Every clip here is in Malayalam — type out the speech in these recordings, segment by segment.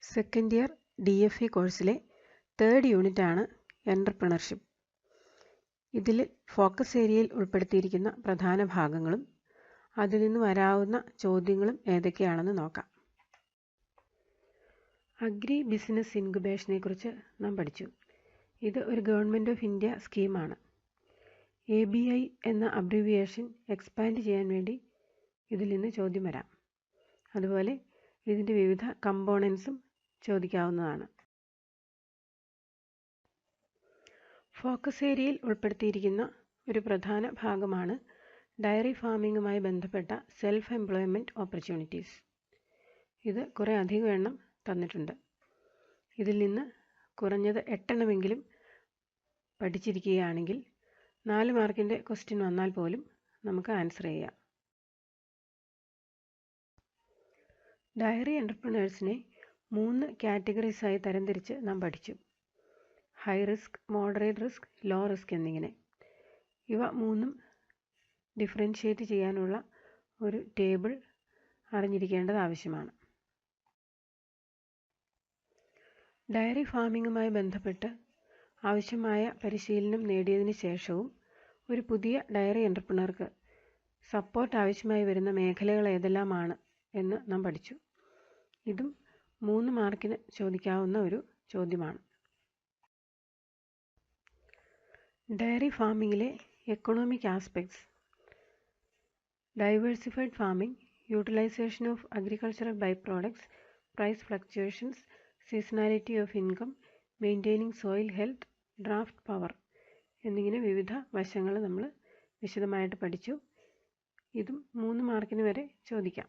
സെക്കൻഡ് ഇയർ DFE കോഴ്സിലെ തേർഡ് യൂണിറ്റാണ് എൻ്റർപ്രണർഷിപ്പ്. ഇതിൽ ഫോക്കസ് ഏരിയയിൽ ഉൾപ്പെടുത്തിയിരിക്കുന്ന പ്രധാന ഭാഗങ്ങളും അതിൽ നിന്ന് വരാവുന്ന ചോദ്യങ്ങളും ഏതൊക്കെയാണെന്ന് നോക്കാം. അഗ്രി ബിസിനസ് ഇൻക്യുബേഷനെ കുറിച്ച് നാം പഠിച്ചു. ഇത് ഒരു ഗവൺമെൻറ് ഓഫ് ഇന്ത്യ സ്കീമാണ്. ABI എന്ന അബ്രിവിയേഷൻ എക്സ്പാൻഡ് ചെയ്യാൻ വേണ്ടി ഇതിൽ നിന്ന് ചോദ്യം വരാം. അതുപോലെ ഇതിൻ്റെ വിവിധ കമ്പോണൻസും ചോദിക്കാവുന്നതാണ്. ഫോക്കസ് ഏരിയയിൽ ഉൾപ്പെടുത്തിയിരിക്കുന്ന ഒരു പ്രധാന ഭാഗമാണ് ഡയറി ഫാമിങ്ങുമായി ബന്ധപ്പെട്ട സെൽഫ് എംപ്ലോയ്മെൻറ്റ് ഓപ്പർച്യൂണിറ്റീസ്. ഇത് കുറേ അധികം എണ്ണം തന്നിട്ടുണ്ട്. ഇതിൽ നിന്ന് കുറഞ്ഞത് 8 എണ്ണമെങ്കിലും പഠിച്ചിരിക്കുകയാണെങ്കിൽ 4 മാർക്കിൻ്റെ ക്വസ്റ്റ്യൻ വന്നാൽ പോലും നമുക്ക് ആൻസർ ചെയ്യാം. ഡയറി എൻ്റർപ്രണേഴ്സിനെ 3 കാറ്റഗറീസായി തരംതിരിച്ച് നാം പഠിച്ചു. High risk, moderate risk, low risk എന്നിങ്ങനെ. ഇവ മൂന്നും ഡിഫറൻഷ്യേറ്റ് ചെയ്യാനുള്ള ഒരു ടേബിൾ അറിഞ്ഞിരിക്കേണ്ടത് ആവശ്യമാണ്. ഡയറി ഫാമിങ്ങുമായി ബന്ധപ്പെട്ട് ആവശ്യമായ പരിശീലനം നേടിയതിന് ശേഷവും ഒരു പുതിയ ഡയറി എൻ്റർപ്രണർക്ക് സപ്പോർട്ട് ആവശ്യമായി വരുന്ന മേഖലകൾ ഏതെല്ലാമാണ് എന്ന് നാം പഠിച്ചു. ഇതും 3 മാർക്കിന് ചോദിക്കാവുന്ന ഒരു ചോദ്യമാണ്. ഡയറി ഫാമിങ്ങിലെ economic aspects: diversified farming, utilisation of agricultural byproducts, price fluctuations, seasonality of income, maintaining soil health, draft power എന്നിങ്ങനെ വിവിധ വശങ്ങൾ നമ്മൾ വിശദമായിട്ട് പഠിച്ചു. ഇതും 3 മാർക്കിന് വരെ ചോദിക്കാം.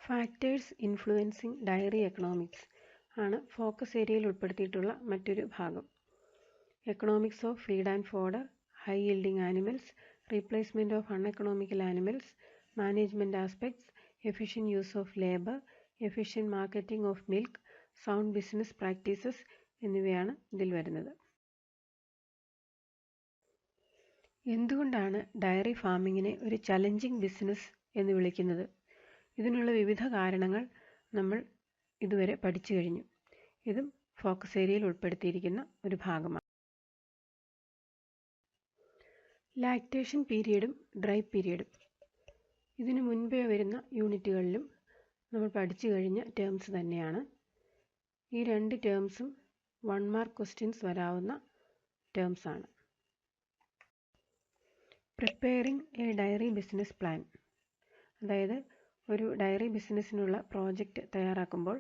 ഫാക്ടേഴ്സ് ഇൻഫ്ലുവൻസിങ് ഡയറി എക്കണോമിക്സ് ആണ് ഫോക്കസ് ഏരിയയിൽ ഉൾപ്പെടുത്തിയിട്ടുള്ള മറ്റൊരു ഭാഗം. Economics of feed and fodder, high yielding animals, replacement of uneconomical animals, management aspects, efficient use of labour, efficient marketing of milk, sound business practices എന്നിവയാണ് ഇതിൽ വരുന്നത്. എന്തുകൊണ്ടാണ് ഡയറി ഫാമിങ്ങിനെ ഒരു ചലഞ്ചിങ് ബിസിനസ് എന്ന് വിളിക്കുന്നത്? ഇതിനുള്ള വിവിധ കാരണങ്ങൾ നമ്മൾ ഇതുവരെ പഠിച്ചു കഴിഞ്ഞു. ഇതും ഫോക്കസ് ഏരിയയിൽ ഉൾപ്പെടുത്തിയിരിക്കുന്ന ഒരു ഭാഗമാണ്. ലാക്ടേഷൻ പീരിയഡും ഡ്രൈ പീരിയഡും ഇതിനു മുൻപേ വരുന്ന യൂണിറ്റുകളിലും നമ്മൾ പഠിച്ചു കഴിഞ്ഞ ടേംസ് തന്നെയാണ്. ഈ 2 ടേംസും 1 മാർക്ക് ക്വസ്റ്റ്യൻസ് വരാവുന്ന ടേംസാണ്. Preparing a dairy business plan, അതായത് ഒരു ഡയറി ബിസിനസ്സിനുള്ള പ്രോജക്റ്റ് തയ്യാറാക്കുമ്പോൾ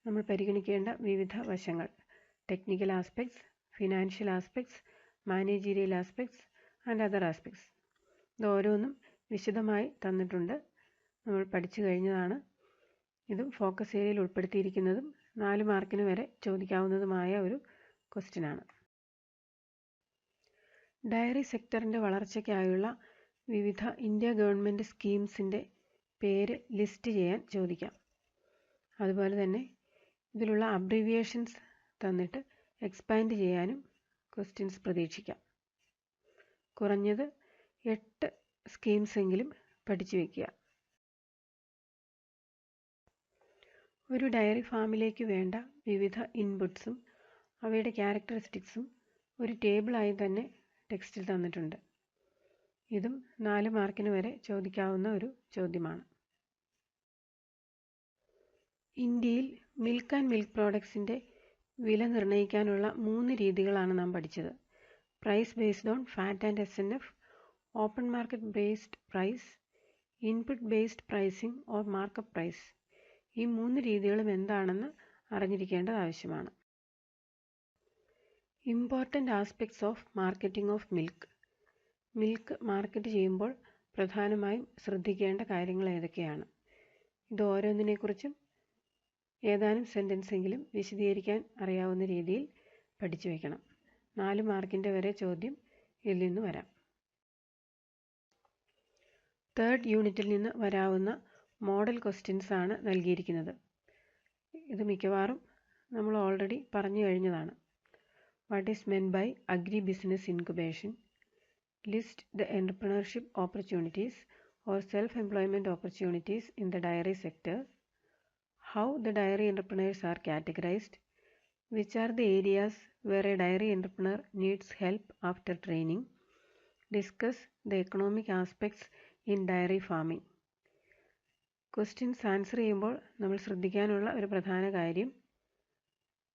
നമ്മൾ പരിഗണിക്കേണ്ട വിവിധ വശങ്ങൾ: technical aspects, financial aspects, managerial aspects and other aspects. ഇത് ഓരോന്നും വിശദമായി തന്നിട്ടുണ്ട്, നമ്മൾ പഠിച്ചു കഴിഞ്ഞതാണ്. ഇതും ഫോക്കസ് ഏരിയയിൽ ഉൾപ്പെടുത്തിയിരിക്കുന്നതും 4 മാർക്കിന് വരെ ചോദിക്കാവുന്നതുമായ ഒരു ക്വസ്റ്റ്യനാണ്. ഡയറി സെക്ടറിൻ്റെ വളർച്ചയ്ക്കായുള്ള വിവിധ ഇന്ത്യ ഗവൺമെൻറ് സ്കീംസിൻ്റെ പേര് ലിസ്റ്റ് ചെയ്യാൻ ചോദിക്കാം. അതുപോലെ തന്നെ ഇതിലുള്ള അബ്രിവിയേഷൻസ് തന്നിട്ട് എക്സ്പാൻഡ് ചെയ്യാനും ക്വസ്റ്റ്യൻസ് പ്രതീക്ഷിക്കാം. കുറഞ്ഞത് 8 സ്കീംസ് എങ്കിലും പഠിച്ചു വയ്ക്കുക. ഒരു ഡയറി ഫാമിലേക്ക് വേണ്ട വിവിധ ഇൻപുട്സും അവയുടെ ക്യാരക്ടറിസ്റ്റിക്സും ഒരു ടേബിളായി തന്നെ ടെക്സ്റ്റിൽ തന്നിട്ടുണ്ട്. ഇതും 4 മാർക്കിന് വരെ ചോദിക്കാവുന്ന ഒരു ചോദ്യമാണ്. ഇന്ത്യയിൽ മിൽക്ക് ആൻഡ് മിൽക്ക് പ്രോഡക്ട്സിൻ്റെ വില നിർണ്ണയിക്കാനുള്ള 3 രീതികളാണ് നാം പഠിച്ചത്. Price based on fat and SNF, open market based price, input based pricing or markup price. ഈ 3 രീതികളും എന്താണെന്ന് അറിഞ്ഞിരിക്കേണ്ടത് ആവശ്യമാണ്. Important aspects of marketing of milk. Milk market ചെയ്യുമ്പോൾ പ്രധാനമായും ശ്രദ്ധിക്കേണ്ട കാര്യങ്ങൾ ഏതൊക്കെയാണ്? ഇത് ഓരോന്നിനെക്കുറിച്ചും ഏതാനും സെൻറ്റൻസ് എങ്കിലും വിശദീകരിക്കാൻ അറിയാവുന്ന രീതിയിൽ പഠിച്ചു വയ്ക്കണം. 4 മാർക്കിൻ്റെ വരെ ചോദ്യം ഇതിൽ നിന്ന് വരാം. തേർഡ് യൂണിറ്റിൽ നിന്ന് വരാവുന്ന മോഡൽ ക്വസ്റ്റ്യൻസ് ആണ് നൽകിയിരിക്കുന്നത്. ഇത് മിക്കവാറും നമ്മൾ ഓൾറെഡി പറഞ്ഞു കഴിഞ്ഞതാണ്. What is mean by agri business incubation? List the entrepreneurship opportunities or self employment opportunities in the dairy sector. how the dairy entrepreneurs are categorized, which are the areas where a dairy entrepreneur needs help after training, discuss the economic aspects in dairy farming. Questions answer ചെയ്യുമ്പോൾ നമ്മൾ ശ്രദ്ധിക്കാനുള്ള ഒരു പ്രധാന കാര്യം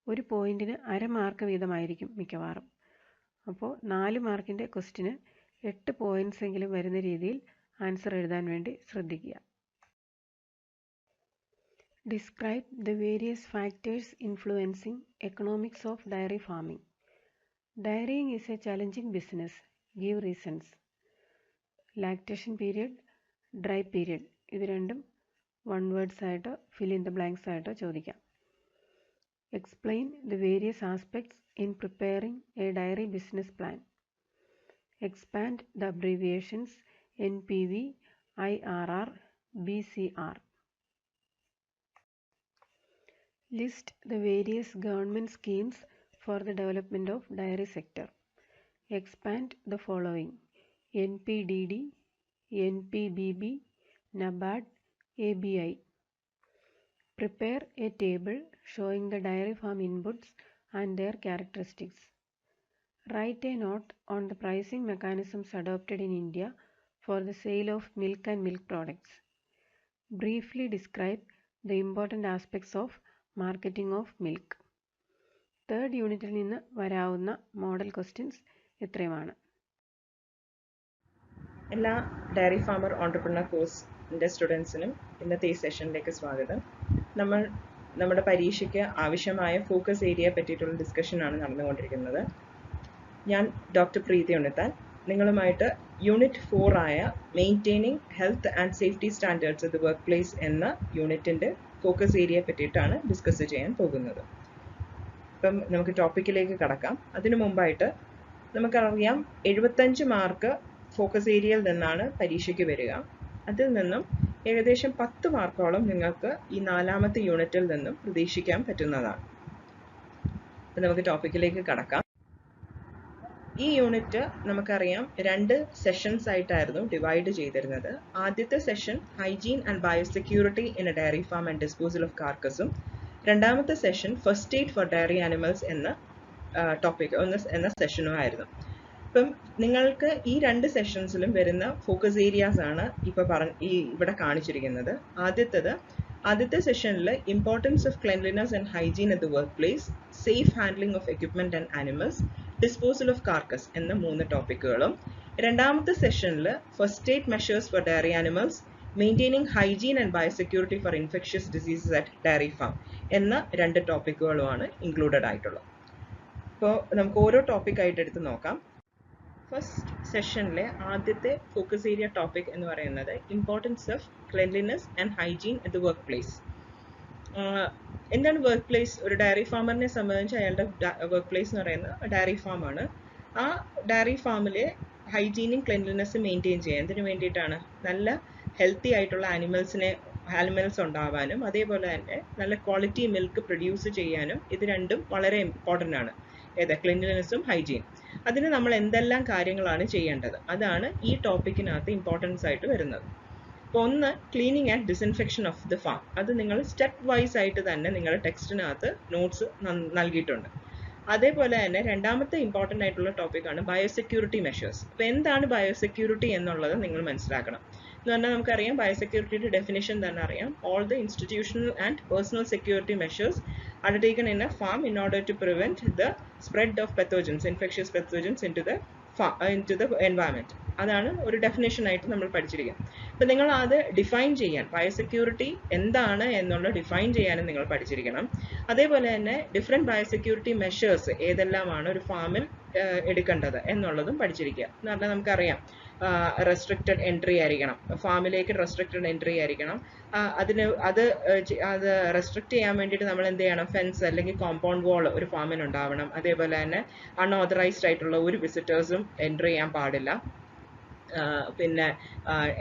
ഒരു പോയിന്റിന് 1/2 മാർക്ക് വീതമായിരിക്കും മിക്കവാറും. അപ്പോൾ 4 മാർക്കിൻ്റെ ക്വസ്റ്റ്യന് 8 പോയിന്റ്സ് എങ്കിലും വരുന്ന രീതിയിൽ ആൻസർ എഴുതാൻ വേണ്ടി ശ്രദ്ധിക്കുക. Describe the various factors influencing economics of dairy farming. Dairying is a challenging business. Give reasons. Lactation period, dry period. ഇത് രണ്ടും one words ആയിട്ടോ fill in the blanks ആയിട്ടോ ചോദിക്കാം. Explain the various aspects in preparing a dairy business plan. Expand the abbreviations NPV, IRR, BCR. List the various government schemes for the development of dairy sector. Expand the following: NPDD, NPBB, NABARD, ABI. Prepare a table showing the dairy farm inputs and their characteristics. Write a note on the pricing mechanisms adopted in India for the sale of milk and milk products. Briefly describe the important aspects of marketing of milk. Third യൂണിറ്റിൽ നിന്ന് വരാവുന്ന മോഡൽ ക്വസ്റ്റ്യൻസ് ഇത്രയുമാണ്. എല്ലാ ഡയറി ഫാമർ ഓൺട്രപ്രണർ കോഴ്സിൻ്റെ സ്റ്റുഡൻസിനും ഇന്നത്തെ ഈ സെഷനിലേക്ക് സ്വാഗതം. നമ്മൾ നമ്മുടെ പരീക്ഷയ്ക്ക് ആവശ്യമായ ഫോക്കസ് ഏരിയയെ പറ്റിയിട്ടുള്ള ഡിസ്കഷനാണ് നടന്നുകൊണ്ടിരിക്കുന്നത്. ഞാൻ ഡോക്ടർ പ്രീതി ഉണ്ണിത്താൻ നിങ്ങളുമായിട്ട് യൂണിറ്റ് 4 ആയ maintaining health and safety standards at the work place എന്ന യൂണിറ്റിൻ്റെ ഫോക്കസ് ഏരിയയെ പറ്റിയിട്ടാണ് ഡിസ്കസ് ചെയ്യാൻ പോകുന്നത്. ഇപ്പം നമുക്ക് ടോപ്പിക്കിലേക്ക് കടക്കാം. അതിനു മുമ്പായിട്ട് നമുക്കറിയാം 75 മാർക്ക് ഫോക്കസ് ഏരിയയിൽ നിന്നാണ് പരീക്ഷയ്ക്ക് വരിക. അതിൽ നിന്നും ഏകദേശം 10 മാർക്കോളം നിങ്ങൾക്ക് ഈ 4ാമത്തെ യൂണിറ്റിൽ നിന്നും പ്രതീക്ഷിക്കാൻ പറ്റുന്നതാണ്. അപ്പം നമുക്ക് ടോപ്പിക്കിലേക്ക് കടക്കാം. ഈ യൂണിറ്റ് നമുക്കറിയാം 2 സെഷൻസ് ആയിട്ടായിരുന്നു ഡിവൈഡ് ചെയ്തിരുന്നത്. ആദ്യത്തെ session hygiene and biosecurity in a dairy farm and disposal of കാർക്കസും, രണ്ടാമത്തെ session first aid for dairy animals എന്ന ടോപ്പിക് എന്ന സെഷനും ആയിരുന്നു. ഇപ്പം നിങ്ങൾക്ക് ഈ 2 സെഷൻസിലും വരുന്ന ഫോക്കസ് ഏരിയാസ് ആണ് ഇവിടെ കാണിച്ചിരിക്കുന്നത്. ആദ്യത്തെ സെഷനിൽ importance of cleanliness and hygiene at the workplace, safe handling of equipment and animals, disposal of carcass എന്ന 3 ടോപ്പിക്കുകളും, രണ്ടാമത്തെ സെഷനിൽ first aid measures for dairy animals, maintaining hygiene and biosecurity for infectious diseases at dairy farm എന്ന 2 ടോപ്പിക്കുകളുമാണ് ഇൻക്ലൂഡഡ് ആയിട്ടുള്ളത്. അപ്പോൾ നമുക്ക് ഓരോ ടോപ്പിക്കായിട്ട് എടുത്ത് നോക്കാം. ഫസ്റ്റ് സെഷനിലെ ആദ്യത്തെ ഫോക്കസ് ഏരിയ ടോപ്പിക് എന്ന് പറയുന്നത് importance of cleanliness and hygiene at the work place. എന്താണ് വർക്ക് പ്ലേസ്? ഒരു ഡയറി ഫാമറിനെ സംബന്ധിച്ച് അയാളുടെ വർക്ക് പ്ലേസ് എന്ന് പറയുന്നത് ഡയറി ഫാമാണ്. ആ ഡയറി ഫാമിലെ ഹൈജീനും ക്ലെൻലിനെസ്സും മെയിൻറ്റെയിൻ ചെയ്യാൻ എന്തിനു വേണ്ടിയിട്ടാണ്? നല്ല ഹെൽത്തി ആയിട്ടുള്ള ആനിമൽസ് ഉണ്ടാവാനും അതേപോലെ തന്നെ നല്ല ക്വാളിറ്റി മിൽക്ക് പ്രൊഡ്യൂസ് ചെയ്യാനും ഇത് രണ്ടും വളരെ ഇമ്പോർട്ടൻ്റ് ആണ്. ക്ലെൻലിനെസ്സും ഹൈജീൻ. അതിന് നമ്മൾ എന്തെല്ലാം കാര്യങ്ങളാണ് ചെയ്യേണ്ടത്? അതാണ് ഈ ടോപ്പിക്കിനകത്ത് ഇമ്പോർട്ടൻസ് ആയിട്ട് വരുന്നത്. അപ്പോൾ ഒന്ന്, cleaning and disinfection of the farm. അത് നിങ്ങൾ സ്റ്റെപ്പ് വൈസ് ആയിട്ട് തന്നെ നിങ്ങളുടെ ടെക്സ്റ്റിനകത്ത് നോട്ട്സ് നൽകിയിട്ടുണ്ട്. അതേപോലെ തന്നെ രണ്ടാമത്തെ ഇമ്പോർട്ടൻ്റ് ആയിട്ടുള്ള ടോപ്പിക്കാണ് ബയോസെക്യൂരിറ്റി മെഷേഴ്സ്. അപ്പോൾ എന്താണ് ബയോസെക്യൂരിറ്റി എന്നുള്ളത് നിങ്ങൾ മനസ്സിലാക്കണം. എന്ന് പറഞ്ഞാൽ നമുക്കറിയാം ബയോസെക്യൂരിറ്റിയുടെ ഡെഫിനേഷൻ തന്നെ അറിയാം. All the institutional and personal security measures undertaken in a farm in order to prevent the spread of pathogens, infectious pathogens into the environment. അതാണ് ഒരു ഡെഫിനേഷൻ ആയിട്ട് നമ്മൾ പഠിച്ചിരിക്കുന്നത്. അപ്പം നിങ്ങൾ അത് ഡിഫൈൻ ചെയ്യാൻ, ബയോസെക്യൂരിറ്റി എന്താണ് എന്നുള്ള ഡിഫൈൻ ചെയ്യാനും നിങ്ങൾ പഠിച്ചിരിക്കണം. അതേപോലെ തന്നെ ഡിഫറെൻറ്റ് ബയോസെക്യൂരിറ്റി മെഷേഴ്സ് ഏതെല്ലാമാണ് ഒരു ഫാമിൽ എടുക്കേണ്ടത് എന്നുള്ളതും പഠിച്ചിരിക്കുക. എന്ന് പറഞ്ഞാൽ നമുക്കറിയാം റെസ്ട്രിക്റ്റഡ് എൻട്രി ആയിരിക്കണം, ഫാമിലേക്ക് റെസ്ട്രിക്റ്റഡ് എൻട്രി ആയിരിക്കണം. അത് റെസ്ട്രിക്റ്റ് ചെയ്യാൻ വേണ്ടിയിട്ട് നമ്മൾ എന്ത് ചെയ്യണം? ഫെൻസ് അല്ലെങ്കിൽ കോമ്പൗണ്ട് വാൾ ഒരു ഫാമിന് ഉണ്ടാവണം. അതേപോലെ തന്നെ അൺഓതറൈസ്ഡ് ആയിട്ടുള്ള ഒരു വിസിറ്റേഴ്സും എൻട്രി ചെയ്യാൻ പാടില്ല. പിന്നെ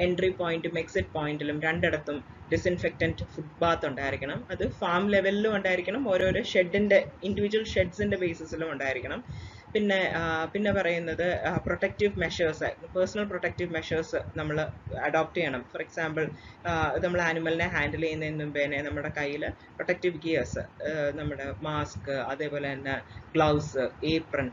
എൻട്രി പോയിന്റും എക്സിറ്റ് പോയിന്റിലും രണ്ടിടത്തും ഡിസിൻഫെക്റ്റൻറ്റ് ഫുഡ് ബാത്ത് ഉണ്ടായിരിക്കണം. അത് ഫാം ലെവലിലും ഉണ്ടായിരിക്കണം, ഓരോരോ ഷെഡിൻ്റെ ഇൻഡിവിജ്വൽ ഷെഡ്സിൻ്റെ ബേസിസിലും ഉണ്ടായിരിക്കണം. പിന്നെ പറയുന്നത് protective measures, personal protective measures നമ്മൾ അഡോപ്റ്റ് ചെയ്യണം. ഫോർ എക്സാമ്പിൾ, നമ്മൾ ആനിമലിനെ ഹാൻഡിൽ ചെയ്യുന്നതിന് മുമ്പേനെ നമ്മുടെ കയ്യിൽ പ്രൊട്ടക്റ്റീവ് ഗിയേഴ്സ്, നമ്മുടെ മാസ്ക്, അതേപോലെ തന്നെ ഗ്ലൗസ്, ഏപ്രൺ,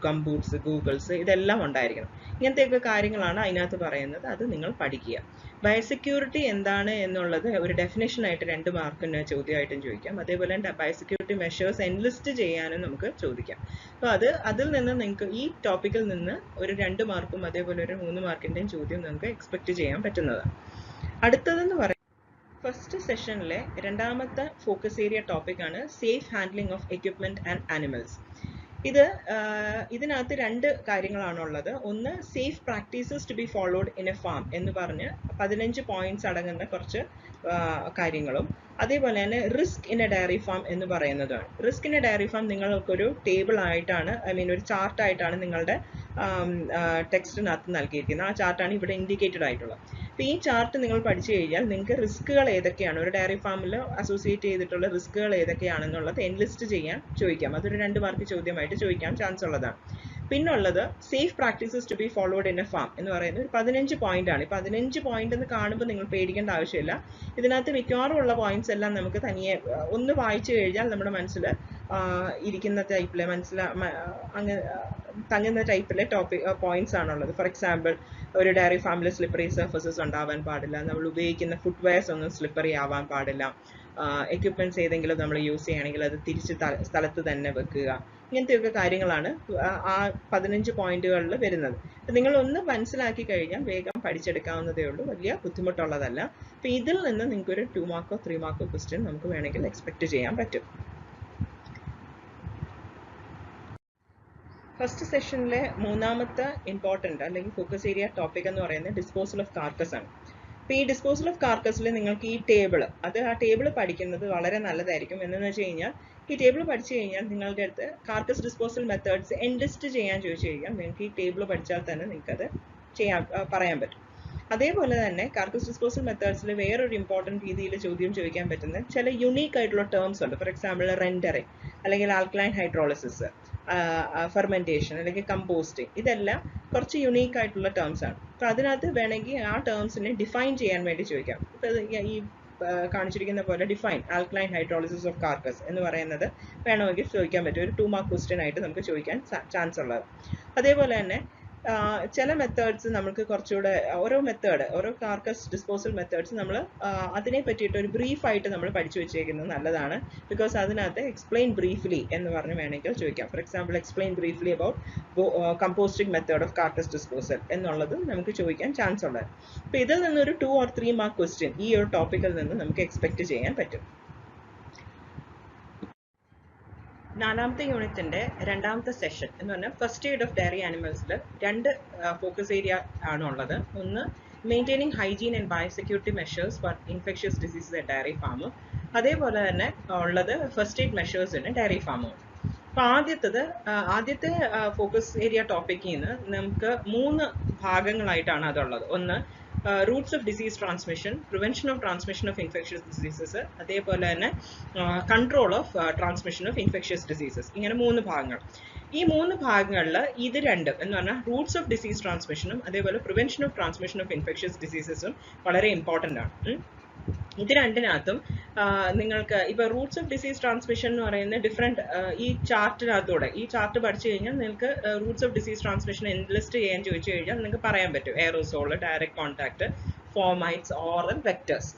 ഗംബൂട്ട്സ്, ഗൂഗിൾസ്, ഇതെല്ലാം ഉണ്ടായിരിക്കണം. ഇങ്ങനത്തെയൊക്കെ കാര്യങ്ങളാണ് അതിനകത്ത് പറയുന്നത്. അത് നിങ്ങൾ പഠിക്കുക. ബയോസെക്യൂരിറ്റി എന്താണ് എന്നുള്ളത് ഒരു ഡെഫിനേഷനായിട്ട് 2 മാർക്കിന് ചോദ്യമായിട്ടും ചോദിക്കാം. അതേപോലെ തന്നെ ബയോസെക്യൂരിറ്റി മെഷേഴ്സ് എൻലിസ്റ്റ് ചെയ്യാനും നമുക്ക് ചോദിക്കാം. അപ്പോൾ അതിൽ നിന്ന് നിങ്ങൾക്ക് ഈ ടോപ്പിക്കിൽ നിന്ന് ഒരു 2 മാർക്കും അതേപോലെ ഒരു 3 മാർക്കിൻ്റെയും ചോദ്യം നിങ്ങൾക്ക് എക്സ്പെക്ട് ചെയ്യാൻ പറ്റുന്നതാണ്. അടുത്തതെന്ന് പറയുന്നത് ഫസ്റ്റ് സെഷനിലെ 2ാമത്തെ ഫോക്കസ് ഏരിയ ടോപ്പിക്കാണ് safe handling of equipment and animals. ഇതിനകത്ത് 2 കാര്യങ്ങളാണുള്ളത്. ഒന്ന്, safe practices to be followed in a farm എന്ന് പറഞ്ഞ് 15 പോയിന്റ്സ് അടങ്ങുന്ന കുറച്ച് കാര്യങ്ങളും, അതേപോലെ തന്നെ risk in a dairy farm എന്ന് പറയുന്നതാണ്. Risk in a dairy farm നിങ്ങൾക്കൊരു ടേബിൾ ആയിട്ടാണ്, ഒരു ചാർട്ടായിട്ടാണ് നിങ്ങളുടെ ടെക്സ്റ്റിനകത്ത് നൽകിയിരിക്കുന്നത്. ആ ചാർട്ടാണ് ഇവിടെ ഇൻഡിക്കേറ്റഡ് ആയിട്ടുള്ളത്. അപ്പോൾ ഈ ചാർട്ട് നിങ്ങൾ പഠിച്ചു കഴിഞ്ഞാൽ നിങ്ങൾക്ക് റിസ്കുകൾ ഏതൊക്കെയാണ്, ഒരു ഡയറി ഫാമിൽ അസോസിയേറ്റ് ചെയ്തിട്ടുള്ള റിസ്കുകൾ ഏതൊക്കെയാണെന്നുള്ളത് എൻലിസ്റ്റ് ചെയ്യാൻ ചോദിക്കാം. അതൊരു 2 മാർക്ക് ചോദ്യമായിട്ട് ചോദിക്കാൻ ചാൻസ് ഉള്ളതാണ്. പിന്നുള്ളത് safe practices to be followed in a farm എന്ന് പറയുന്നത് ഒരു 15 പോയിന്റ് ആണ്. 15 പോയിന്റ് എന്ന് കാണുമ്പോൾ നിങ്ങൾ പേടിക്കേണ്ട ആവശ്യമില്ല. ഇതിനകത്ത് മിക്കവാറും ഉള്ള പോയിന്റ്സ് എല്ലാം നമുക്ക് തനിയെ ഒന്ന് വായിച്ചു കഴിഞ്ഞാൽ നമ്മുടെ മനസ്സിൽ ഇരിക്കുന്ന ടൈപ്പിലെ അങ്ങ് തങ്ങുന്ന ടൈപ്പിലെ പോയിന്റ്സ് ആണുള്ളത്. ഫോർ എക്സാമ്പിൾ, ഒരു ഡയറി ഫാമിൽ സ്ലിപ്പറി സർഫസസ് ഉണ്ടാവാൻ പാടില്ല, നമ്മൾ ഉപയോഗിക്കുന്ന ഫുട്വെയർസ് ഒന്നും സ്ലിപ്പറി ആവാൻ പാടില്ല, എക്യുപ്മെന്റ്സ് ഏതെങ്കിലും നമ്മൾ യൂസ് ചെയ്യുകയാണെങ്കിൽ അത് തിരിച്ച് സ്ഥലത്ത് തന്നെ വെക്കുക. ഇങ്ങനത്തെയൊക്കെ കാര്യങ്ങളാണ് ആ 15 പോയിന്റുകളിൽ വരുന്നത്. നിങ്ങൾ ഒന്ന് മനസ്സിലാക്കി കഴിഞ്ഞാൽ വേഗം പഠിച്ചെടുക്കാവുന്നതേ ഉള്ളൂ, വലിയ ബുദ്ധിമുട്ടുള്ളതല്ല. അപ്പോൾ ഇതിൽ നിന്ന് നിങ്ങൾക്ക് ഒരു 2 മാർക്കോ 3 മാർക്കോ ക്വസ്റ്റ്യൻ നമുക്ക് വേണമെങ്കിൽ എക്സ്പെക്ട് ചെയ്യാൻ പറ്റും. ഫസ്റ്റ് സെഷനിലെ 3ാമത്തെ ഇമ്പോർട്ടൻ്റ് അല്ലെങ്കിൽ ഫോക്കസ് ഏരിയ ടോപ്പിക് എന്ന് പറയുന്നത് ഡിസ്പോസൽ ഓഫ് കാർക്കസ് ആണ്. അപ്പോൾ ഈ ഡിസ്പോസൽ ഓഫ് കാർക്കസിൽ നിങ്ങൾക്ക് ഈ ആ ടേബിൾ പഠിക്കുന്നത് വളരെ നല്ലതായിരിക്കും. എന്തെന്ന് വെച്ച് കഴിഞ്ഞാൽ ഈ ടേബിൾ പഠിച്ചു കഴിഞ്ഞാൽ നിങ്ങളുടെ അടുത്ത് കാർക്കസ് ഡിസ്പോസൽ മെത്തേഡ്സ് എൻലിസ്റ്റ് ചെയ്യാൻ ചോദിച്ചു കഴിഞ്ഞാൽ നിങ്ങൾക്ക് ഈ ടേബിൾ പഠിച്ചാൽ തന്നെ നിങ്ങൾക്കത് പറയാൻ പറ്റും. അതേപോലെ തന്നെ കാർക്കസ് ഡിസ്പോസൽ മെത്തേഡ്സിൽ വേറൊരു ഇമ്പോർട്ടൻറ്റ് രീതിയിൽ ചോദ്യം ചോദിക്കാൻ പറ്റുന്ന ചില യുണീക്ക് ആയിട്ടുള്ള ടേംസ് ഉണ്ട്. ഫോർ എക്സാമ്പിൾ, റെൻഡറിങ് അല്ലെങ്കിൽ ആൽക്കലൈൻ ഹൈഡ്രോളിസിസ്, ഫെർമെൻറ്റേഷൻ അല്ലെങ്കിൽ കമ്പോസ്റ്റിംഗ്, ഇതെല്ലാം കുറച്ച് യുണീക്ക് ആയിട്ടുള്ള ടേംസ് ആണ്. അപ്പോൾ അതിനകത്ത് വേണമെങ്കിൽ ആ ടേംസിനെ ഡിഫൈൻ ചെയ്യാൻ വേണ്ടി ചോദിക്കാം. ഇപ്പോൾ ഈ കാണിച്ചിരിക്കുന്ന പോലെ define alkaline hydrolysis of carcass എന്ന് പറയുന്നത് വേണമെങ്കിൽ ചോദിക്കാൻ പറ്റും. ഒരു 2 മാർക്ക് ക്വസ്റ്റ്യൻ ആയിട്ട് നമുക്ക് ചോദിക്കാൻ ചാൻസ് ഉള്ളത്. അതേപോലെ തന്നെ ചില മെത്തേഡ്സ് നമുക്ക് കുറച്ചുകൂടെ ഓരോ കാർക്കസ് ഡിസ്പോസൽ മെത്തേഡ്സ് നമ്മൾ അതിനെ പറ്റിയിട്ട് ഒരു ബ്രീഫായിട്ട് നമ്മൾ പഠിച്ചു വെച്ചേക്കുന്നത് നല്ലതാണ്. ബിക്കോസ് അതിനകത്ത് എക്സ്പ്ലെയിൻ ബ്രീഫ്ലി എന്ന് പറഞ്ഞ് വേണമെങ്കിൽ ചോദിക്കാം. For example, explain briefly about composting method of carcass disposal എന്നുള്ളത് നമുക്ക് ചോദിക്കാൻ ചാൻസ് ഉള്ളത്. അപ്പോൾ ഇതിൽ നിന്നൊരു 2 or 3 മാർക്ക് ക്വസ്റ്റ്യൻ ഈ ഒരു ടോപ്പിക്കിൽ നിന്ന് നമുക്ക് എക്സ്പെക്ട് ചെയ്യാൻ പറ്റും. 4ാമത്തെ യൂണിറ്റിന്റെ 2ാമത്തെ സെഷൻ എന്ന് പറഞ്ഞാൽ ഫസ്റ്റ് എയ്ഡ് ഓഫ് ഡയറി ആനിമൽസിൽ 2 ഫോക്കസ് ഏരിയ ആണ് ഉള്ളത്. ഒന്ന്, maintaining hygiene and biosecurity measures for infectious diseases at dairy ഫാമും, അതേപോലെ തന്നെ ഉള്ളത് first aid measures in dairy ഫാമും. അപ്പോൾ ആദ്യത്തെ ഫോക്കസ് ഏരിയ ടോപ്പിക്കിൽ നിന്ന് നമുക്ക് 3 ഭാഗങ്ങളായിട്ടാണ് അതുള്ളത്. ഒന്ന്, Roots of disease transmission, prevention of transmission of infectious diseases, അതേപോലെ തന്നെ control of transmission of infectious diseases. ഇങ്ങനെ 3 ഭാഗങ്ങൾ. ഈ 3 ഭാഗങ്ങളിൽ ഇത് 2 എന്ന് പറഞ്ഞാൽ റൂട്ട്സ് ഓഫ് ഡിസീസ് ട്രാൻസ്മിഷനും അതേപോലെ prevention of transmission of infectious ഡിസീസസും വളരെ ഇമ്പോർട്ടൻ്റ് ആണ്. ഇത് രണ്ടിനകത്തും നിങ്ങൾക്ക് ഇപ്പോൾ റൂട്ട്സ് ഓഫ് ഡിസീസ് ട്രാൻസ്മിഷൻ എന്ന് പറയുന്ന ഡിഫറെൻറ്റ് ഈ ചാർട്ട് പഠിച്ചു കഴിഞ്ഞാൽ നിങ്ങൾക്ക് routes of disease transmission enlist ചെയ്യാൻ ചോദിച്ചു കഴിഞ്ഞാൽ നിങ്ങൾക്ക് പറയാൻ പറ്റും. Aerosol, direct contact, fomites, oral, vectors.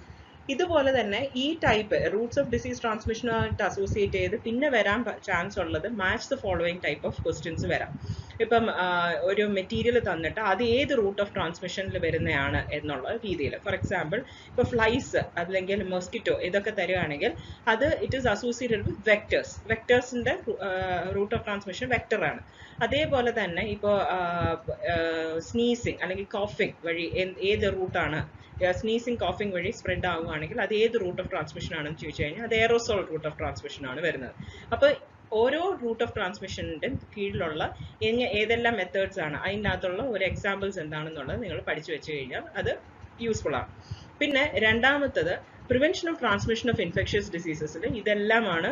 ഇതുപോലെ തന്നെ ഈ ടൈപ്പ് റൂട്ട്സ് ഓഫ് ഡിസീസ് ട്രാൻസ്മിഷനുമായിട്ട് അസോസിയേറ്റ് ചെയ്ത് പിന്നെ വരാൻ ചാൻസ് ഉള്ളത് match the following type of questions വരാം. ഇപ്പം ഒരു മെറ്റീരിയൽ തന്നിട്ട് അത് ഏത് റൂട്ട് ഓഫ് ട്രാൻസ്മിഷനിൽ വരുന്നതാണ് എന്നുള്ള രീതിയിൽ. ഫോർ എക്സാമ്പിൾ, ഇപ്പോൾ ഫ്ലൈസ് അല്ലെങ്കിൽ മൊസ്കിറ്റോ ഇതൊക്കെ തരികയാണെങ്കിൽ അത് it is associated with vectors. വെക്ടേഴ്സിൻ്റെ റൂട്ട് ഓഫ് ട്രാൻസ്മിഷൻ വെക്ടറാണ്. അതേപോലെ തന്നെ ഇപ്പോൾ സ്നീസിങ് അല്ലെങ്കിൽ കോഫിംഗ് വഴി ഏത് റൂട്ടാണ് സ്നീസിങ് കോഫിംഗ് വഴി സ്പ്രെഡ് ആവുകയാണെങ്കിൽ അത് ഏത് റൂട്ട് ഓഫ് ട്രാൻസ്മിഷൻ ആണെന്ന് ചോദിച്ചു കഴിഞ്ഞാൽ അത് എയറോസോൾ റൂട്ട് ഓഫ് ട്രാൻസ്മിഷൻ ആണ് വരുന്നത്. അപ്പോൾ ഓരോ റൂട്ട് ഓഫ് ട്രാൻസ്മിഷൻ്റെ കീഴിലുള്ള ഏതെല്ലാം മെത്തേഡ്സ് ആണ് അതിനകത്തുള്ള ഒരു എക്സാമ്പിൾസ് എന്താണെന്നുള്ളത് നിങ്ങൾ പഠിച്ചു വെച്ച് കഴിഞ്ഞാൽ അത് യൂസ്ഫുൾ ആണ്. പിന്നെ രണ്ടാമത്തത് prevention of transmission of infectious ഡിസീസസിൽ ഇതെല്ലാമാണ്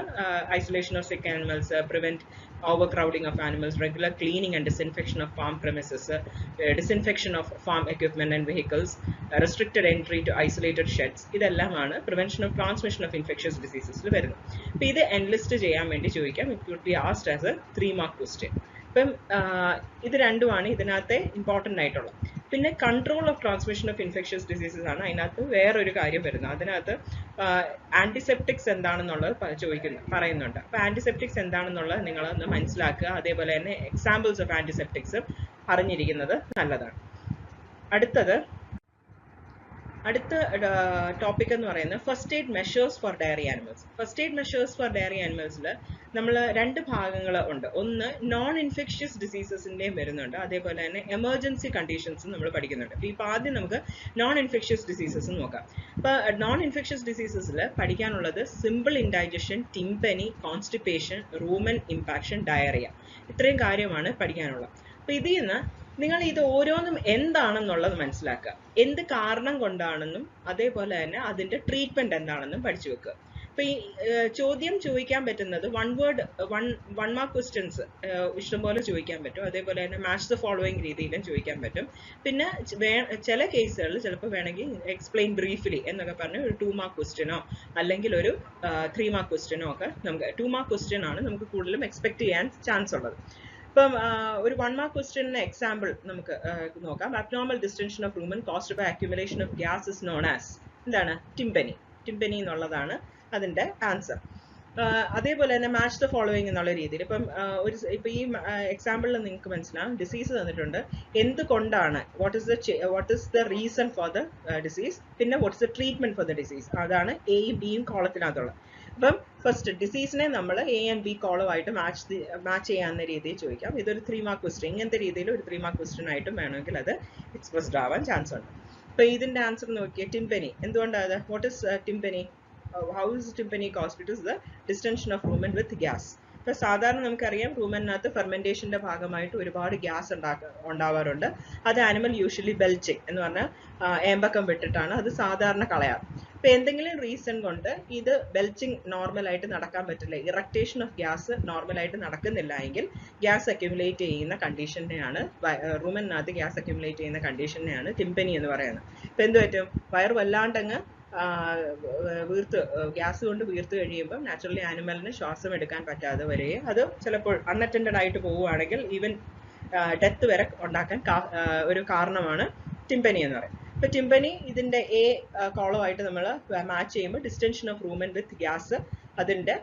isolation of sick animals, prevent overcrowding of animals, regular cleaning and disinfection of farm premises, disinfection of farm equipment and vehicles, restricted entry to isolated sheds. ഇതെല്ലാമാണ് prevention of transmission of infectious ഡിസീസസിൽ വരുന്നത്. അപ്പോൾ ഇത് എൻലിസ്റ്റ് ചെയ്യാൻ വേണ്ടി ചോദിക്കാം. It would be asked as a 3 mark question. ഇപ്പം ഇത് രണ്ടുമാണ് ഇതിനകത്തെ ഇമ്പോർട്ടൻ്റ് ആയിട്ടുള്ളത്. പിന്നെ control of transmission of infectious diseases ആണ് അതിനകത്ത് വേറൊരു കാര്യം വരുന്നത്. അതിനകത്ത് ആന്റിസെപ്റ്റിക്സ് എന്താണെന്നുള്ളത് പറയുന്നുണ്ട്. അപ്പോൾ ആന്റിസെപ്റ്റിക്സ് എന്താണെന്നുള്ളത് നിങ്ങളൊന്ന് മനസ്സിലാക്കുക. അതേപോലെ തന്നെ എക്സാമ്പിൾസ് ഓഫ് ആന്റിസെപ്റ്റിക്സ് അറിഞ്ഞിരിക്കുന്നത് നല്ലതാണ്. അടുത്ത ടോപ്പിക് എന്ന് പറയുന്നത് first aid measures for dairy animals. First aid measures for dairy ആനിമൽസിൽ നമ്മൾ 2 ഭാഗങ്ങൾ ഉണ്ട്. ഒന്ന് നോൺ ഇൻഫെക്ഷ്യസ് ഡിസീസസിൻ്റെയും വരുന്നുണ്ട്, അതേപോലെ തന്നെ എമർജൻസി കണ്ടീഷൻസും നമ്മൾ പഠിക്കുന്നുണ്ട്. അപ്പോൾ ഇപ്പോൾ ആദ്യം നമുക്ക് നോൺ ഇൻഫെക്ഷ്യസ് ഡിസീസസ് നോക്കാം. അപ്പോൾ നോൺ ഇൻഫെക്ഷ്യസ് ഡിസീസസിൽ പഠിക്കാനുള്ളത് simple indigestion, tympany, constipation, rumen impaction, diarrhoea. ഇത്രയും കാര്യമാണ് പഠിക്കാനുള്ളത്. അപ്പോൾ ഇതിൽ നിന്ന് നിങ്ങൾ ഇത് ഓരോന്നും എന്താണെന്നുള്ളത് മനസ്സിലാക്കുക. എന്ത് കാരണം കൊണ്ടാണെന്നും അതേപോലെ തന്നെ അതിൻ്റെ ട്രീറ്റ്മെൻറ്റ് എന്താണെന്നും പഠിച്ചു വെക്കുക. അപ്പോൾ ഈ ചോദ്യം ചോദിക്കാൻ പറ്റുന്നത് വൺ മാർക്ക് ക്വസ്റ്റ്യൻസ് ഇഷ്ടംപോലെ ചോദിക്കാൻ പറ്റും. അതേപോലെ തന്നെ മാച്ച് ദ ഫോളോയിങ് രീതിയിലും ചോദിക്കാൻ പറ്റും. പിന്നെ ചില കേസുകളിൽ ചിലപ്പോൾ വേണമെങ്കിൽ എക്സ്പ്ലെയിൻ ബ്രീഫ്ലി എന്നൊക്കെ പറഞ്ഞ് ഒരു 2 മാർക്ക് ക്വസ്റ്റ്യനോ അല്ലെങ്കിൽ ഒരു 3 മാർക്ക് ക്വസ്റ്റ്യനോ ഒക്കെ നമുക്ക് 2 മാർക്ക് ക്വസ്റ്റ്യൻ ആണ് നമുക്ക് കൂടുതലും എക്സ്പെക്ട് ചെയ്യാൻ ചാൻസ് ഉള്ളത്. ഇപ്പം ഒരു 1 മാർക്ക് ക്വസ്റ്റ്യന് എക്സാമ്പിൾ നമുക്ക് നോക്കാം. Abnormal distension of rumen caused by accumulation of gas is known as എന്താണ്? ടിംപനി എന്നുള്ളതാണ് അതിൻ്റെ ആൻസർ. അതേപോലെ തന്നെ മാച്ച് ദ ഫോളോയിങ് എന്നുള്ള രീതിയിൽ ഇപ്പം ഈ എക്സാമ്പിളിൽ നിങ്ങൾക്ക് മനസ്സിലാവും ഡിസീസ് തന്നിട്ടുണ്ട്, എന്തുകൊണ്ടാണ്, what is the reason for the disease, പിന്നെ what is the treatment for the disease. അതാണ് എയും ബിയും കോളത്തിനകത്തുള്ളത്. അപ്പം ഫസ്റ്റ് ഡിസീസിനെ നമ്മൾ എ ആൻഡ് ബി കോളമായിട്ട് മാച്ച് ചെയ്യാവുന്ന രീതിയിൽ ചോദിക്കാം. ഇതൊരു 3 മാർക്ക് ക്വസ്റ്റ്യൻ. ഇങ്ങനത്തെ രീതിയിൽ ഒരു 3 മാർക്ക് ക്വസ്റ്റ്യൻ ആയിട്ടും വേണമെങ്കിൽ അത് എക്സ്പ്രസ്ഡ് ആവാൻ ചാൻസ് ഉണ്ട്. അപ്പോൾ ഇതിൻ്റെ ആൻസർ നോക്കിയാൽ ടിംപനി എന്തുകൊണ്ടാണ്? What is tympany? How is tympany caused? It is the distension of rumen with gas. ഇപ്പോൾ സാധാരണ നമുക്കറിയാം റൂമനകത്ത് ഫെർമെൻറ്റേഷൻ്റെ ഭാഗമായിട്ട് ഒരുപാട് ഗ്യാസ് ഉണ്ടാവാറുണ്ട്. അത് ആനിമൽ യൂഷ്വലി ബെൽച്ചിങ് എന്ന് പറഞ്ഞാൽ ഏമ്പക്കം വിട്ടിട്ടാണ് അത് സാധാരണ കളയാറ്. അപ്പോൾ എന്തെങ്കിലും റീസൺ കൊണ്ട് ഇത് ബെൽച്ചിങ് നോർമലായിട്ട് നടക്കാൻ പറ്റില്ല, ഇറക്റ്റേഷൻ ഓഫ് ഗ്യാസ് നോർമലായിട്ട് നടക്കുന്നില്ല എങ്കിൽ ഗ്യാസ് അക്യുമുലേറ്റ് ചെയ്യുന്ന കണ്ടീഷനെയാണ് റൂമനകത്ത് ഗ്യാസ് അക്യുമുലേറ്റ് ചെയ്യുന്ന കണ്ടീഷനെയാണ് ടിംപനി എന്ന് പറയുന്നത്. ഇപ്പോൾ എന്ത് പറ്റും? വയറ് വല്ലാണ്ടങ്ങ് ഗ്യാസ് കൊണ്ട് വീർത്ത് കഴിയുമ്പോൾ നാച്ചുറലി ആനിമലിന് ശ്വാസം എടുക്കാൻ പറ്റാതെ വരികയും അത് ചിലപ്പോൾ അൺഅറ്റൻഡഡ് ആയിട്ട് പോവുകയാണെങ്കിൽ ഈവൻ ഡെത്ത് വരെ ഉണ്ടാക്കാൻ ഒരു കാരണമാണ് ടിംപനി എന്ന് പറയുന്നത്. ഇപ്പോൾ ടിംപനി ഇതിൻ്റെ എ കോളമായിട്ട് നമ്മൾ മാച്ച് ചെയ്യുമ്പോൾ ഡിസ്റ്റൻഷൻ ഓഫ് റൂമൻ വിത്ത് ഗ്യാസ് അതിൻ്റെ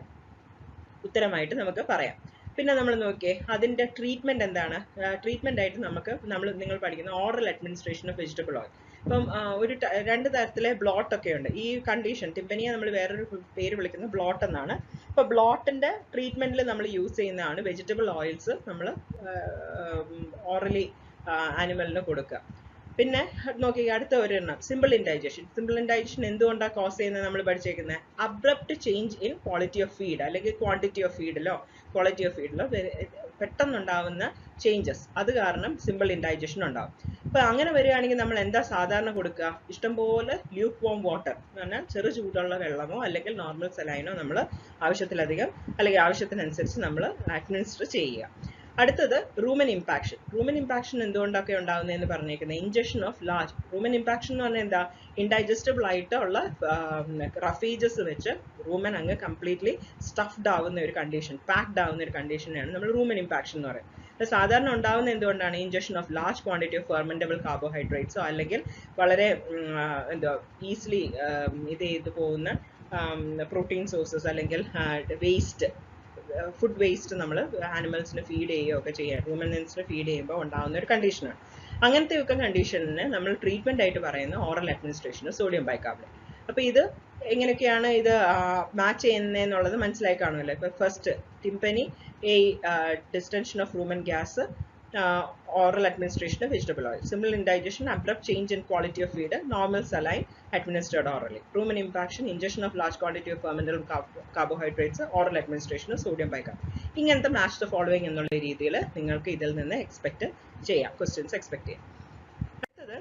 ഉത്തരമായിട്ട് നമുക്ക് പറയാം. പിന്നെ നമ്മൾ നോക്കിയേ അതിൻ്റെ ട്രീറ്റ്മെൻറ്റ് എന്താണ്? ട്രീറ്റ്മെൻ്റ് ആയിട്ട് നിങ്ങൾ പഠിക്കുന്ന oral administration of vegetable oil. ഇപ്പം 2 തരത്തിലെ ബ്ലോട്ട് ഒക്കെ ഉണ്ട്. ഈ കണ്ടീഷൻ ടിംപനിയെ നമ്മൾ വേറൊരു പേര് വിളിക്കുന്നത് ബ്ലോട്ട് എന്നാണ്. അപ്പോൾ ബ്ലോട്ടിൻ്റെ ട്രീറ്റ്മെൻറ്റിൽ നമ്മൾ യൂസ് ചെയ്യുന്നതാണ് വെജിറ്റബിൾ ഓയിൽസ് നമ്മൾ ഓറലി ആനിമലിന് കൊടുക്കുക. പിന്നെ നോക്കി അടുത്ത ഒരെണ്ണം സിമ്പിൾ ഇൻഡൈജഷൻ. സിമ്പിൾ ഇൻഡൈജഷൻ എന്തുകൊണ്ടാണ് കോസ് ചെയ്യുന്നത് നമ്മൾ പഠിച്ചേക്കുന്നത്? Abrupt change in quality of feed അല്ലെങ്കിൽ ക്വാണ്ടിറ്റി ഓഫ് ഫീഡിലോ ക്വാളിറ്റി ഓഫ് ഫീഡിലോ പെട്ടെന്നുണ്ടാവുന്ന ചേഞ്ചസ്, അത് കാരണം സിമ്പിൾ ഇൻഡൈജഷൻ ഉണ്ടാവും. അപ്പോൾ അങ്ങനെ വരികയാണെങ്കിൽ നമ്മൾ എന്താ സാധാരണ കൊടുക്കുക? ഇഷ്ടംപോലെ ല്യൂക്ക് വോം വാട്ടർ എന്ന് പറഞ്ഞാൽ ചെറു ചൂടുള്ള വെള്ളമോ അല്ലെങ്കിൽ നോർമൽ സലൈനോ നമ്മൾ ആവശ്യത്തിലധികം അല്ലെങ്കിൽ ആവശ്യത്തിനനുസരിച്ച് നമ്മൾ അഡ്മിനിസ്റ്റർ ചെയ്യുക. അടുത്തത് റൂമൻ ഇംപാക്ഷൻ. റൂമൻ ഇംപാക്ഷൻ എന്തുകൊണ്ടൊക്കെ ഉണ്ടാകുന്നതെന്ന് പറഞ്ഞേക്കുന്നത് ഇഞ്ചക്ഷൻ ഓഫ് ലാർജ് റൂമൻ ഇംപാക്ഷൻ എന്ന് പറഞ്ഞാൽ എന്താ? ഇൻഡൈജസ്റ്റബിൾ ആയിട്ടുള്ള റഫേജസ് വെച്ച് റൂമൻ അങ്ങ് കംപ്ലീറ്റ്ലി സ്റ്റഫ്ഡ് ആവുന്ന ഒരു കണ്ടീഷൻ, പാക്ഡ് ആവുന്ന ഒരു കണ്ടീഷനെയാണ് നമ്മൾ റൂമൻ ഇംപാക്ഷൻ എന്ന് പറയുന്നത്. അത് സാധാരണ ഉണ്ടാകുന്ന എന്തുകൊണ്ടാണ്? Ingestion of large quantity of fermentable കാർബോഹൈഡ്രേറ്റ്സോ അല്ലെങ്കിൽ വളരെ ഈസിലി ഇത് ചെയ്ത് പോകുന്ന പ്രോട്ടീൻ സോഴ്സസ് അല്ലെങ്കിൽ വേസ്റ്റ് ഫുഡ് വേസ്റ്റ് നമ്മൾ ആനിമൽസിന് ഫീഡ് ചെയ്യുകയോ ഒക്കെ ചെയ്യാം. റൂമനൻസിന് ഫീഡ് ചെയ്യുമ്പോൾ ഉണ്ടാകുന്ന ഒരു കണ്ടീഷനാണ്. അങ്ങനത്തെയൊക്കെ കണ്ടീഷനിന് നമ്മൾ ട്രീറ്റ്മെൻ്റ് ആയിട്ട് പറയുന്ന ഓറൽ അഡ്മിനിസ്ട്രേഷൻ സോഡിയം ബൈകാർബണേറ്റ്. അപ്പോൾ ഇത് എങ്ങനെയൊക്കെയാണ് ഇത് മാച്ച് ചെയ്യുന്നതെന്നുള്ളത് മനസ്സിലായി കാണുമല്ലോ. ഇപ്പോൾ first tympany, distension of rumen gas, oral administration of vegetable oil. Simple indigestion, abrupt change in quality of feed, normal saline administered orally. Rumen impaction, ingestion of large quantity of fermentable carbohydrates, oral administration of sodium bicarbonate. ഇങ്ങനത്തെ match the following എന്നുള്ള രീതിയിൽ നിങ്ങൾക്ക് ഇതിൽ നിന്ന് എക്സ്പെക്ട് ചെയ്യാം, ക്വസ്റ്റ്യൻസ് എക്സ്പെക്ട് ചെയ്യാം. അടുത്തത്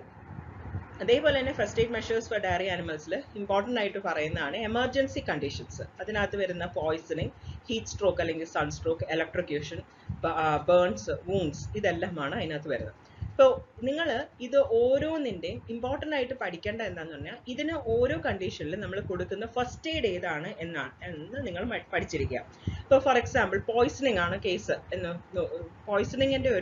അതേപോലെ തന്നെ first aid measures for dairy ആനിമൽസിൽ ഇമ്പോർട്ടൻ്റ് ആയിട്ട് പറയുന്നതാണ് എമർജൻസി കണ്ടീഷൻസ്. അതിനകത്ത് വരുന്ന പോയ്സണിങ്, ഹീറ്റ് സ്ട്രോക്ക് അല്ലെങ്കിൽ സൺസ്ട്രോക്ക്, ഇലക്ട്രിക്യൂഷൻ, ബേൺസ്, വൂൺസ്, ഇതെല്ലാമാണ് അതിനകത്ത് വരുന്നത്. അപ്പോൾ നിങ്ങൾ ഇത് ഓരോന്നിൻ്റെയും ഇമ്പോർട്ടൻ്റ് ആയിട്ട് പഠിക്കേണ്ട എന്താണെന്ന് പറഞ്ഞാൽ ഇതിന് ഓരോ കണ്ടീഷനിലും നമ്മൾ കൊടുക്കുന്ന ഫസ്റ്റ് എയ്ഡ് ഏതാണ് എന്ന് നിങ്ങൾ പഠിച്ചിരിക്കുക. ഇപ്പോൾ ഫോർ എക്സാമ്പിൾ പോയ്സണിങ് ആണ് കേസ് എന്ന്, പോയ്സണിങ്ങിൻ്റെ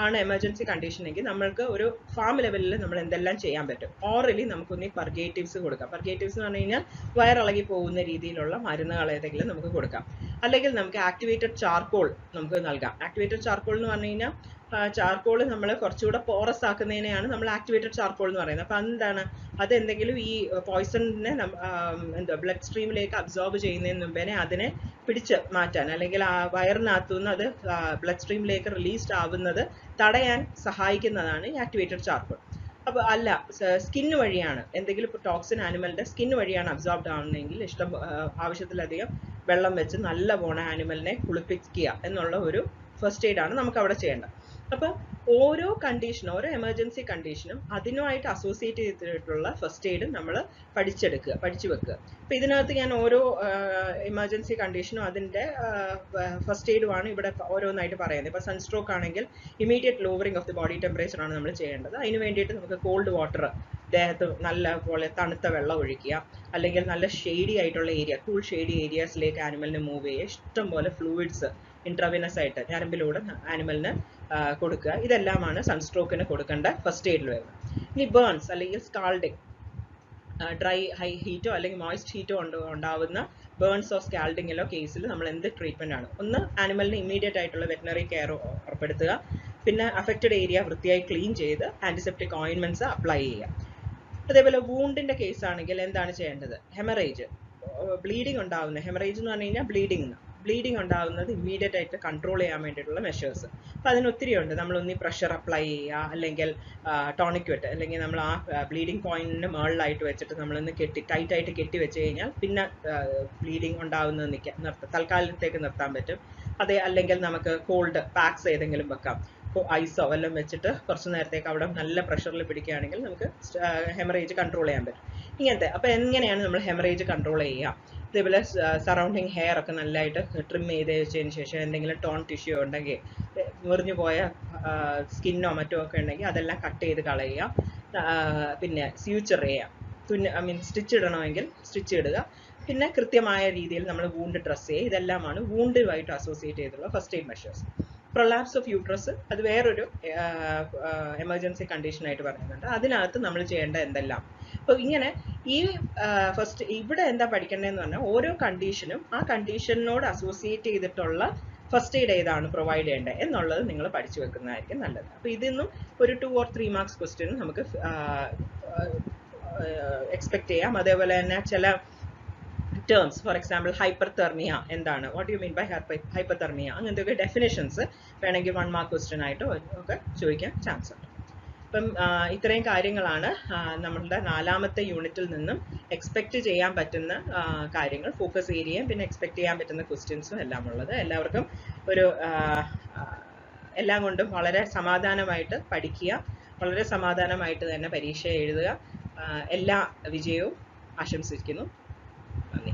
ആണ് എമർജൻസി കണ്ടീഷൻ എങ്കിൽ നമ്മൾക്ക് ഒരു ഫാം ലെവലിൽ നമ്മൾ എന്തെല്ലാം ചെയ്യാൻ പറ്റും. ഓറലി നമുക്കൊന്ന് പർഗേറ്റീവ്സ് കൊടുക്കാം. പർഗേറ്റീവ്സ് എന്ന് പറഞ്ഞു കഴിഞ്ഞാൽ വയറിളകി പോകുന്ന രീതിയിലുള്ള മരുന്നുകൾ ഏതെങ്കിലും നമുക്ക് കൊടുക്കാം. അല്ലെങ്കിൽ നമുക്ക് ആക്ടിവേറ്റഡ് ചാർക്കോൾ നമുക്ക് നൽകാം. ആക്ടിവേറ്റഡ് ചാർക്കോൾ എന്ന് പറഞ്ഞു കഴിഞ്ഞാൽ ചാർക്കോൾ നമ്മൾ കുറച്ചുകൂടെ പോറസ് ആക്കുന്നതിനെയാണ് നമ്മൾ ആക്ടിവേറ്റഡ് ചാർക്കോൾ എന്ന് പറയുന്നത്. അപ്പോൾ എന്താണ്, അത് എന്തെങ്കിലും ഈ പോയ്സണിനെ എന്താ ബ്ലഡ് സ്ട്രീമിലേക്ക് അബ്സോർബ് ചെയ്യുന്നതിന് മുമ്പേ അതിനെ പിടിച്ച് മാറ്റാൻ, അല്ലെങ്കിൽ ആ വയറിനകത്തുനിന്ന് അത് ബ്ലഡ് സ്ട്രീമിലേക്ക് റിലീസ്ഡ് ആവുന്നത് തടയാൻ സഹായിക്കുന്നതാണ് ഈ ആക്ടിവേറ്റഡ് ചാർക്കോൾ. അപ്പോൾ അല്ല, സ്കിന്ന് വഴിയാണ് എന്തെങ്കിലും ഇപ്പോൾ ടോക്സിൻ ആനിമലിൻ്റെ സ്കിന്ന് വഴിയാണ് അബ്സോർബ്ഡ് ആവുന്നതെങ്കിൽ ആവശ്യത്തിലധികം വെള്ളം വെച്ച് നല്ല പോണ ആനിമലിനെ കുളിപ്പിക്കുക എന്നുള്ള ഒരു ഫസ്റ്റ് എയ്ഡ് ആണ് നമുക്ക് അവിടെ ചെയ്യേണ്ടത്. അപ്പോൾ ഓരോ കണ്ടീഷനും, ഓരോ എമർജൻസി കണ്ടീഷനും അതിനുമായിട്ട് അസോസിയേറ്റ് ചെയ്തിട്ടുള്ള ഫസ്റ്റ് എയ്ഡ് നമ്മൾ പഠിച്ചു വെക്കുക. അപ്പോൾ ഇതിനകത്ത് ഞാൻ ഓരോ എമർജൻസി കണ്ടീഷനും അതിൻ്റെ ഫസ്റ്റ് എയ്ഡുമാണ് ഇവിടെ ഓരോന്നായിട്ട് പറയുന്നത്. ഇപ്പോൾ സൺസ്ട്രോക്ക് ആണെങ്കിൽ immediate lowering of the body temperature ആണ് നമ്മൾ ചെയ്യേണ്ടത്. അതിന് വേണ്ടിയിട്ട് നമുക്ക് കോൾഡ് വാട്ടർ, ദേഹത്ത് നല്ല പോലെ തണുത്ത വെള്ളം ഒഴിക്കുക, അല്ലെങ്കിൽ നല്ല ഷെയ്ഡി ആയിട്ടുള്ള ഏരിയ, കൂൾ ഷെയ്ഡി ഏരിയാസിലേക്ക് ആനിമലിനെ മൂവ് ചെയ്യുക, ഇഷ്ടംപോലെ ഫ്ലൂയിഡ്സ് ഇൻട്രാവിനസ് ആയിട്ട് ഞരമ്പിലൂടെ ആനിമലിന് കൊടുക്കുക. ഇതെല്ലാമാണ് സൺസ്ട്രോക്കിന് കൊടുക്കേണ്ട ഫസ്റ്റ് എയ്ഡിൽ വരുന്നത്. ഇനി ബേൺസ് അല്ലെങ്കിൽ സ്കാൾഡിങ്, ഡ്രൈ ഹൈ ഹീറ്റോ അല്ലെങ്കിൽ മോയിസ്റ്റ് ഹീറ്റോ ഉണ്ടാവുന്ന ബേൺസോ സ്കാൾഡിങ്ങിലോ കേസിൽ നമ്മൾ എന്ത് ട്രീറ്റ്മെൻ്റ് ആണ്? ഒന്ന്, ആനിമലിന് ഇമ്മീഡിയറ്റ് ആയിട്ടുള്ള വെറ്റിനറി കെയർ ഉറപ്പെടുത്തുക. പിന്നെ അഫക്റ്റഡ് ഏരിയ വൃത്തിയായി ക്ലീൻ ചെയ്ത് ആൻറ്റിസെപ്റ്റിക് ഓയിൻമെൻറ്റ്സ് അപ്ലൈ ചെയ്യുക. അതേപോലെ വൂണ്ടിൻ്റെ കേസ് ആണെങ്കിൽ എന്താണ് ചെയ്യേണ്ടത്? ഹെമറേജ്, ബ്ലീഡിങ് ഉണ്ടാവുന്ന, ഹെമറേജ് എന്ന് പറഞ്ഞു കഴിഞ്ഞാൽ ബ്ലീഡിങ് ഉണ്ടാകുന്നത് ഇമ്മീഡിയറ്റ് ആയിട്ട് കൺട്രോൾ ചെയ്യാൻ വേണ്ടിയിട്ടുള്ള മെഷേഴ്സ്. അപ്പോൾ അതിന് ഒത്തിരി ഉണ്ട്. നമ്മളൊന്ന് പ്രഷർ അപ്ലൈ ചെയ്യുക, അല്ലെങ്കിൽ ടോണിക് വെട്ട്, അല്ലെങ്കിൽ നമ്മൾ ആ ബ്ലീഡിങ് പോയിന്റിന് മുകളിലായിട്ട് വെച്ചിട്ട് നമ്മളൊന്ന് ടൈറ്റായിട്ട് കെട്ടി വെച്ച് കഴിഞ്ഞാൽ പിന്നെ ബ്ലീഡിങ് ഉണ്ടാകുന്നത് തൽക്കാലത്തേക്ക് നിർത്താൻ പറ്റും. അല്ലെങ്കിൽ നമുക്ക് കോൾഡ് പാക്സ് ഏതെങ്കിലും വെക്കാം, ഐസോ വല്ലതും വെച്ചിട്ട് കുറച്ച് നേരത്തേക്ക് അവിടെ നല്ല പ്രഷറിൽ പിടിക്കുകയാണെങ്കിൽ നമുക്ക് ഹെമറേജ് കൺട്രോൾ ചെയ്യാൻ പറ്റും. ഇങ്ങനത്തെ. അപ്പോൾ എങ്ങനെയാണ് നമ്മൾ ഹെമറേജ് കൺട്രോൾ ചെയ്യുക? ഇതേപോലെ സറൗണ്ടിങ് ഹെയർ ഒക്കെ നല്ലതായിട്ട് ട്രിം ചെയ്ത് വെച്ചതിന് ശേഷം എന്തെങ്കിലും ടോൺ ടിഷ്യൂ ഉണ്ടെങ്കിൽ, മുറിഞ്ഞു പോയ സ്കിന്നോ മറ്റോ ഒക്കെ ഉണ്ടെങ്കിൽ അതെല്ലാം കട്ട് ചെയ്ത് കളയുക. പിന്നെ സ്യൂച്ചർ ചെയ്യുക, സ്റ്റിച്ച് ഇടണമെങ്കിൽ സ്റ്റിച്ച് ഇടുക. പിന്നെ കൃത്യമായ രീതിയിൽ നമ്മൾ വൂണ്ട് ഡ്രസ് ചെയ്യുക. ഇതെല്ലാമാണ് വൂണ്ടുമായിട്ട് അസോസിയേറ്റ് ചെയ്തിട്ടുള്ള first aid measures. Prolapse of uterus, അത് വേറൊരു എമർജൻസി കണ്ടീഷനായിട്ട് പറയുന്നുണ്ട്. അതിനകത്ത് നമ്മൾ ചെയ്യേണ്ട എന്തെല്ലാം. അപ്പോൾ ഇങ്ങനെ ഈ ഇവിടെ എന്താ പഠിക്കേണ്ടതെന്ന് പറഞ്ഞാൽ ഓരോ കണ്ടീഷനും ആ കണ്ടീഷനോട് അസോസിയേറ്റ് ചെയ്തിട്ടുള്ള ഫസ്റ്റ് എയ്ഡ് ഏതാണ് പ്രൊവൈഡ് ചെയ്യേണ്ടത് എന്നുള്ളത് നിങ്ങൾ പഠിച്ചു വെക്കുന്നതായിരിക്കും നല്ലത്. അപ്പോൾ ഇതിന്നും ഒരു 2 or 3 മാർക്സ് ക്വസ്റ്റ്യൻ നമുക്ക് എക്സ്പെക്ട് ചെയ്യാം. അതേപോലെ തന്നെ ചില terms, for example hyperthermia എന്താണ്, what do you mean by hyperthermia, അങ്ങനത്തെ ഡെഫിനിഷൻസ് വേണമെങ്കിൽ 1 മാർക്ക് ക്വസ്റ്റ്യൻ ആയിട്ട് ഒക്കെ ചോദിക്കാൻ ചാൻസ് ഉണ്ട്. അപ്പം ഇത്രയും കാര്യങ്ങളാണ് നമ്മളുടെ 4ാമത്തെ യൂണിറ്റിൽ നിന്നും എക്സ്പെക്റ്റ് ചെയ്യാൻ പറ്റുന്ന കാര്യങ്ങൾ, ഫോക്കസ് ഏരിയയും പിന്നെ എക്സ്പെക്ട് ചെയ്യാൻ പറ്റുന്ന ക്വസ്റ്റ്യൻസും എല്ലാം ഉള്ളത്. എല്ലാവർക്കും എല്ലാം കൊണ്ടും വളരെ സമാധാനമായിട്ട് പഠിക്കുക, വളരെ സമാധാനമായിട്ട് തന്നെ പരീക്ഷ എഴുതുക. എല്ലാ വിജയവും ആശംസിക്കുന്നു. നന്ദി.